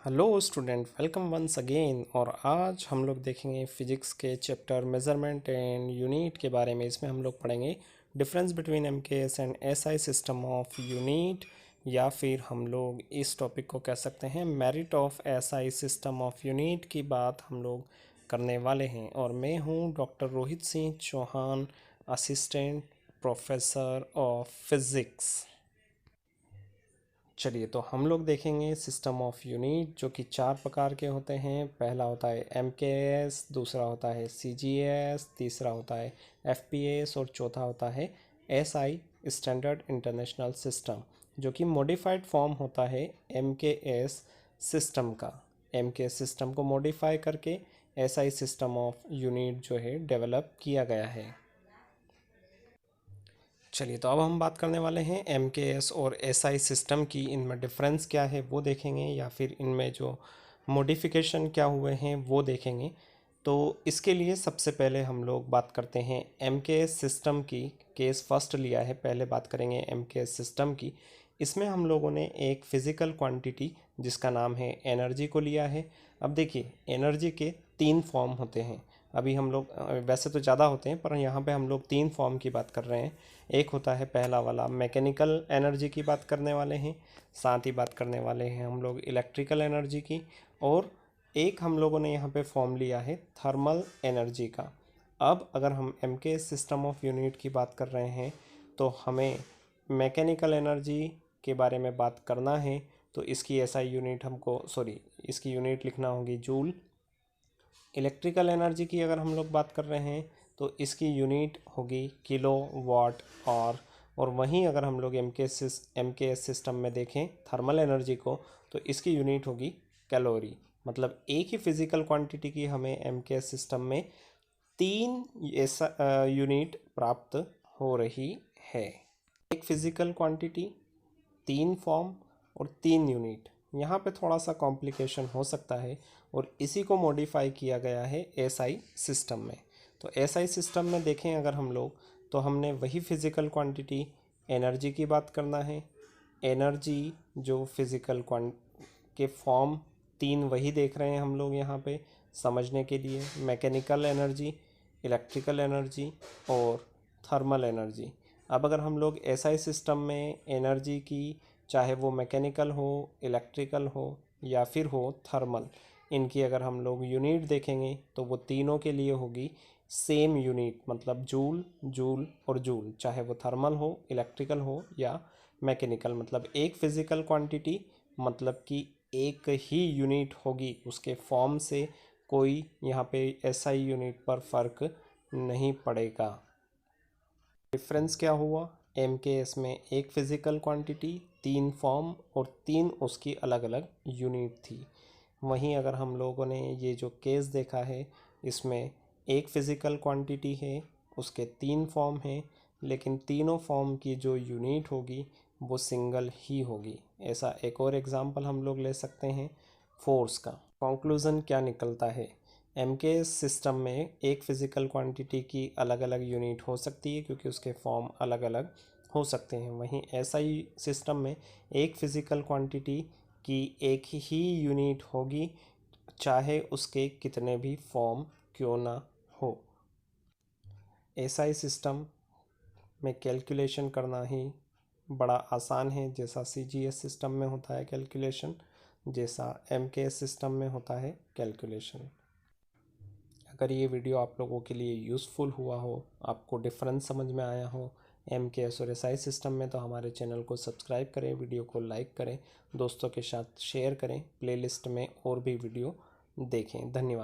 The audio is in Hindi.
Hello student, welcome once again. और आज हम लोग देखेंगे फिजिक्स के चैप्टर मेजरमेंट एंड यूनिट के बारे में। इसमें हम लोग पढ़ेंगे difference between MKS and SI system of unit, या फिर हम लोग इस टॉपिक को कह सकते हैं merit of SI system of unit की बात हम लोग करने वाले हैं। और मैं हूँ doctor Rohit Singh Chauhan, assistant professor of physics. चलिए, तो हम लोग देखेंगे सिस्टम ऑफ यूनिट, जो कि चार प्रकार के होते हैं। पहला होता है एमकेएस, दूसरा होता है सीजीएस, तीसरा होता है एफपीएस और चौथा होता है एसआई स्टैंडर्ड इंटरनेशनल सिस्टम, जो कि मॉडिफाइड फॉर्म होता है एमकेएस सिस्टम का। एमकेएस सिस्टम को मॉडिफाई करके एसआई सिस्टम ऑफ यूनिट जो है डेवलप किया गया है। चलिए, तो अब हम बात करने वाले हैं एमकेएस और एसआई सिस्टम की। इनमें डिफरेंस क्या है वो देखेंगे, या फिर इनमें जो मॉडिफिकेशन क्या हुए हैं वो देखेंगे। तो इसके लिए सबसे पहले हम लोग बात करते हैं एमकेएस सिस्टम की। केस फर्स्ट लिया है, पहले बात करेंगे एमकेएस सिस्टम की। इसमें हम लोगों ने एक फिज़िकल क्वांटिटी जिसका नाम है एनर्जी को लिया है। अब देखिए, एनर्जी के तीन फॉर्म होते हैं। अभी हम लोग वैसे तो ज़्यादा होते हैं, पर यहाँ पे हम लोग तीन फॉर्म की बात कर रहे हैं। एक होता है पहला वाला मैकेनिकल एनर्जी की बात करने वाले हैं, साथ ही बात करने वाले हैं हम लोग इलेक्ट्रिकल एनर्जी की, और एक हम लोगों ने यहाँ पे फॉर्म लिया है थर्मल एनर्जी का। अब अगर हम एमके सिस्टम ऑफ यूनिट की बात कर रहे हैं तो हमें मैकेनिकल एनर्जी के बारे में बात करना है। तो इसकी एसआई यूनिट इसकी यूनिट लिखना होगी जूल। इलेक्ट्रिकल एनर्जी की अगर हम लोग बात कर रहे हैं तो इसकी यूनिट होगी किलो वाट और वहीं अगर हम लोग एमकेएस सिस्टम में देखें थर्मल एनर्जी को, तो इसकी यूनिट होगी कैलोरी। मतलब एक ही फिजिकल क्वांटिटी की हमें एमकेएस सिस्टम में तीन ऐसा यूनिट प्राप्त हो रही है। एक फिजिकल क्वांटिटी, तीन फॉर्म और तीन यूनिट। यहाँ पे थोड़ा सा कॉम्प्लिकेशन हो सकता है, और इसी को मॉडिफाई किया गया है एसआई सिस्टम में। तो एसआई सिस्टम में देखें अगर हम लोग, तो हमने वही फिजिकल क्वांटिटी एनर्जी की बात करना है। एनर्जी जो फिजिकल के फॉर्म तीन वही देख रहे हैं हम लोग यहाँ पे समझने के लिए, मैकेनिकल एनर्जी, इलेक्ट्रिकल एनर्जी और थर्मल एनर्जी। अब अगर हम लोग एसआई सिस्टम में एनर्जी की, चाहे वो मैकेनिकल हो, इलेक्ट्रिकल हो या फिर हो थर्मल, इनकी अगर हम लोग यूनिट देखेंगे तो वो तीनों के लिए होगी सेम यूनिट, मतलब जूल, जूल और जूल। चाहे वो थर्मल हो, इलेक्ट्रिकल हो या मैकेनिकल, मतलब एक फिजिकल क्वांटिटी, मतलब कि एक ही यूनिट होगी। उसके फॉर्म से कोई यहाँ पे एसआई यूनिट पर फर्क नहीं पड़ेगा। डिफरेंस क्या हुआ? एमकेएस में एक फिजिकल क्वांटिटी, तीन फॉर्म और तीन उसकी अलग अलग यूनिट थी। वहीं अगर हम लोगों ने ये जो केस देखा है, इसमें एक फिजिकल क्वांटिटी है, उसके तीन फॉर्म हैं, लेकिन तीनों फॉर्म की जो यूनिट होगी वो सिंगल ही होगी। ऐसा एक और एग्जांपल हम लोग ले सकते हैं फोर्स का। कंक्लूज़न क्या निकलता है? एमकेएस सिस्टम में एक फिजिकल क्वांटिटी की अलग अलग यूनिट हो सकती है, क्योंकि उसके फॉर्म अलग अलग हो सकते हैं। वहीं एसआई सिस्टम में एक फिजिकल क्वांटिटी की एक ही यूनिट होगी, चाहे उसके कितने भी फॉर्म क्यों ना हो। एसआई सिस्टम में कैलकुलेशन करना ही बड़ा आसान है, जैसा सीजीएस सिस्टम में होता है कैलकुलेशन, जैसा एमकेएस सिस्टम में होता है कैलकुलेशन। अगर ये वीडियो आप लोगों के लिए यूज़फुल हुआ हो, आपको डिफरेंस समझ में आया हो एमकेएस और एसआई सिस्टम में, तो हमारे चैनल को सब्सक्राइब करें, वीडियो को लाइक करें, दोस्तों के साथ शेयर करें, प्लेलिस्ट में और भी वीडियो देखें। धन्यवाद।